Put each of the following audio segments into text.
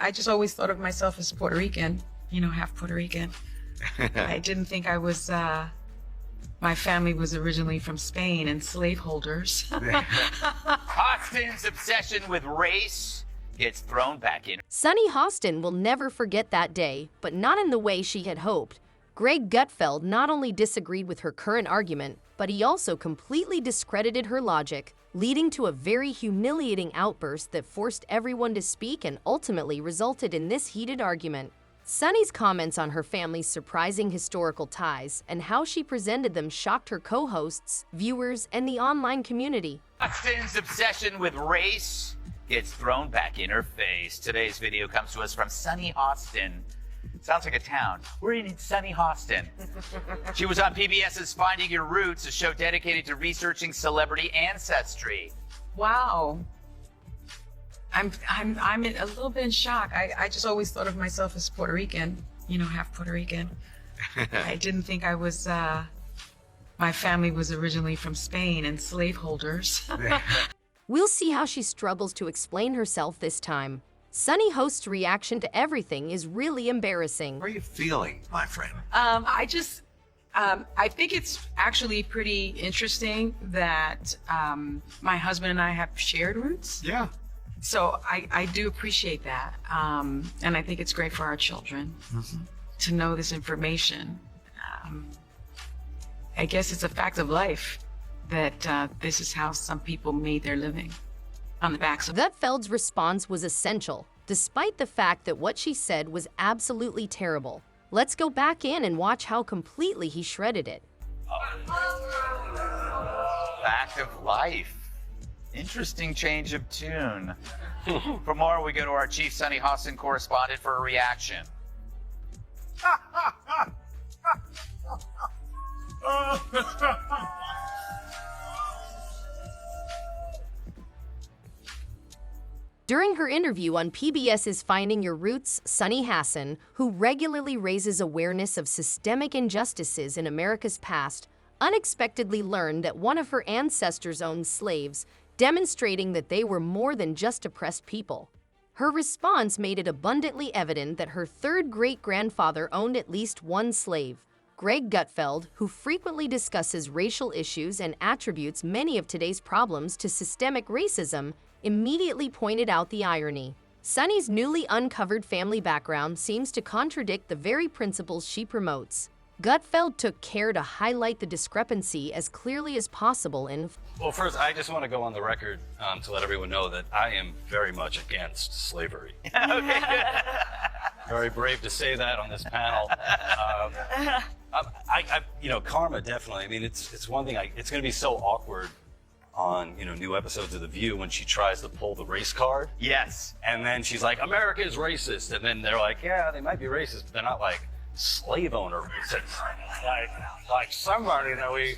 I just always thought of myself as Puerto Rican, half Puerto Rican. I didn't think I was, my family was originally from Spain and slaveholders. Hostin's obsession with race gets thrown back in. Sunny Hostin will never forget that day, but not in the way she had hoped. Greg Gutfeld not only disagreed with her current argument, but he also completely discredited her logic, leading to a very humiliating outburst that forced everyone to speak and ultimately resulted in this heated argument. Sunny's comments on her family's surprising historical ties and how she presented them shocked her co-hosts, viewers, and the online community. Hostin's obsession with race gets thrown back in her face. Today's video comes to us from Sunny Hostin. Sounds like a town. We're in Sunny Hostin. She was on PBS's Finding Your Roots, a show dedicated to researching celebrity ancestry. Wow. I'm a little bit in shock. I just always thought of myself as Puerto Rican, half Puerto Rican. I didn't think I was, my family was originally from Spain and slaveholders. We'll see how she struggles to explain herself this time. Sunny Host's reaction to everything is really embarrassing. How are you feeling, my friend? I think it's actually pretty interesting that my husband and I have shared roots. Yeah. So I do appreciate that. And I think it's great for our children to know this information. I guess it's a fact of life that this is how some people made their living, on the backs of... Gutfeld's response was essential, despite the fact that what she said was absolutely terrible. Let's go back in and watch how completely he shredded it. Fact of life. Interesting change of tune. For more, we go to our chief Sunny Hostin correspondent for a reaction. During her interview on PBS's Finding Your Roots, Sunny Hostin, who regularly raises awareness of systemic injustices in America's past, unexpectedly learned that one of her ancestors owned slaves, demonstrating that they were more than just oppressed people. Her response made it abundantly evident that her third great-grandfather owned at least one slave. Greg Gutfeld, who frequently discusses racial issues and attributes many of today's problems to systemic racism, immediately pointed out the irony. Sunny's newly uncovered family background seems to contradict the very principles she promotes. Gutfeld took care to highlight the discrepancy as clearly as possible in... Well, first, I just want to go on the record to let everyone know that I am very much against slavery. Very brave to say that on this panel. Karma, definitely. I mean, it's one thing. It's going to be so awkward on new episodes of The View when she tries to pull the race card. Yes. And then she's like, America is racist, and then they're like, yeah, they might be racist, but they're not like slave owner racist. Like somebody that we.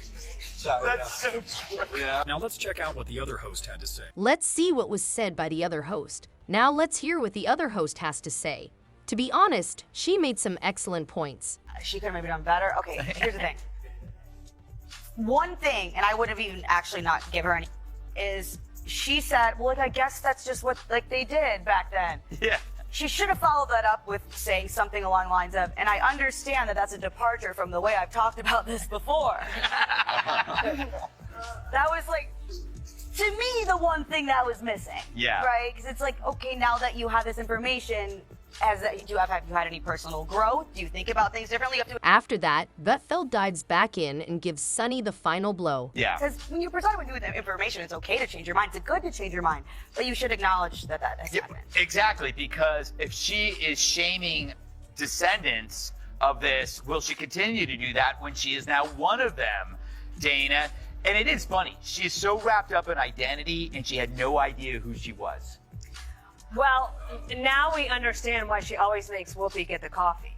That's so true. Yeah. Now let's check out what the other host had to say. Let's see what was said by the other host. Now let's hear what the other host has to say. To be honest, she made some excellent points. She could have maybe done better. Okay, here's the thing. One thing, and I would have even actually not give her any, is she said, well, I guess that's just what they did back then. Yeah. She should have followed that up with saying something along the lines of, and I understand that that's a departure from the way I've talked about this before. That was to me, the one thing that was missing. Yeah. Right? Because it's like, okay, now that you have this information, have you had any personal growth? Do you think about things differently? After that, Gutfeld dives back in and gives Sunny the final blow. Yeah. Because when you're presented with new information, it's okay to change your mind. It's good to change your mind. But you should acknowledge that has happened. Exactly, because if she is shaming descendants of this, will she continue to do that when she is now one of them, Dana? And it is funny. She's so wrapped up in identity, and she had no idea who she was. Well, now we understand why she always makes Whoopi get the coffee.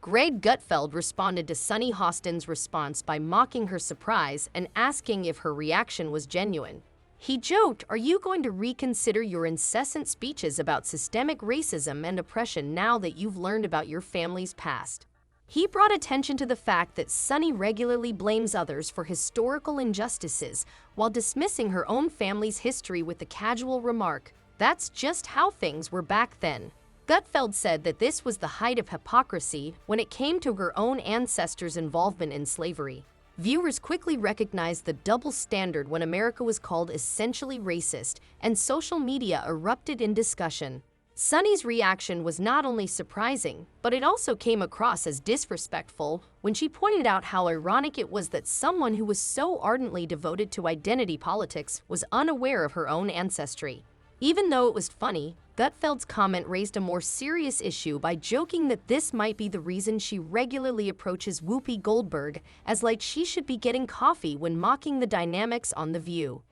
Greg Gutfeld responded to Sunny Hostin's response by mocking her surprise and asking if her reaction was genuine. He joked, "Are you going to reconsider your incessant speeches about systemic racism and oppression now that you've learned about your family's past?" He brought attention to the fact that Sunny regularly blames others for historical injustices while dismissing her own family's history with the casual remark, That's just how things were back then. Gutfeld said that this was the height of hypocrisy when it came to her own ancestors' involvement in slavery. Viewers quickly recognized the double standard when America was called essentially racist, and social media erupted in discussion. Sunny's reaction was not only surprising, but it also came across as disrespectful when she pointed out how ironic it was that someone who was so ardently devoted to identity politics was unaware of her own ancestry. Even though it was funny, Gutfeld's comment raised a more serious issue by joking that this might be the reason she regularly approaches Whoopi Goldberg as like she should be getting coffee when mocking the dynamics on The View.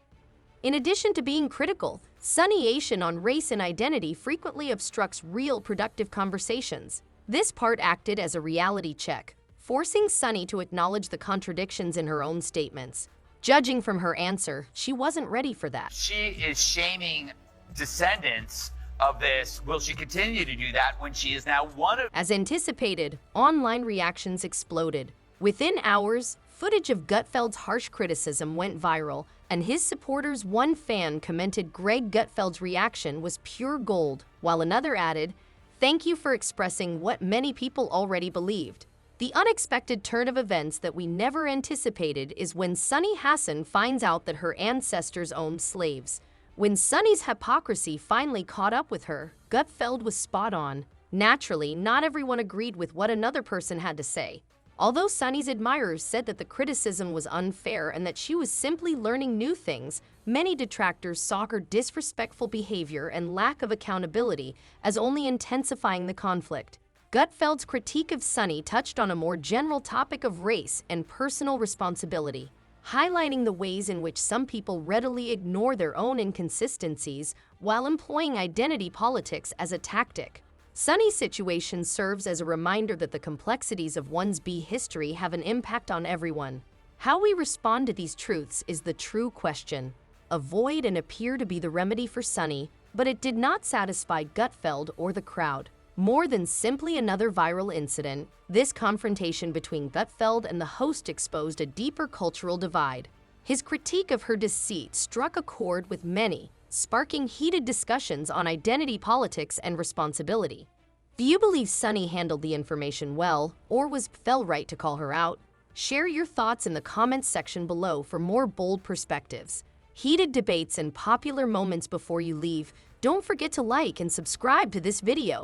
In addition to being critical, Sunny on race and identity frequently obstructs real productive conversations. This part acted as a reality check, forcing Sunny to acknowledge the contradictions in her own statements. Judging from her answer, she wasn't ready for that. She is shaming descendants of this. Will she continue to do that when she is now one of... As anticipated, online reactions exploded. Within hours, footage of Gutfeld's harsh criticism went viral, and his supporters, one fan commented Greg Gutfeld's reaction was pure gold, while another added, "Thank you for expressing what many people already believed." The unexpected turn of events that we never anticipated is when Sunny Hostin finds out that her ancestors owned slaves. When Sunny's hypocrisy finally caught up with her, Gutfeld was spot on. Naturally, not everyone agreed with what another person had to say. Although Sunny's admirers said that the criticism was unfair and that she was simply learning new things, many detractors saw her disrespectful behavior and lack of accountability as only intensifying the conflict. Gutfeld's critique of Sunny touched on a more general topic of race and personal responsibility, highlighting the ways in which some people readily ignore their own inconsistencies while employing identity politics as a tactic. Sunny's situation serves as a reminder that the complexities of one's history have an impact on everyone. How we respond to these truths is the true question. Avoid and appear to be the remedy for Sunny, but it did not satisfy Gutfeld or the crowd. More than simply another viral incident, this confrontation between Gutfeld and the host exposed a deeper cultural divide. His critique of her deceit struck a chord with many, sparking heated discussions on identity politics and responsibility. Do you believe Sunny handled the information well, or was Gutfeld right to call her out? Share your thoughts in the comments section below for more bold perspectives. Heated debates and popular moments before you leave. Don't forget to like and subscribe to this video.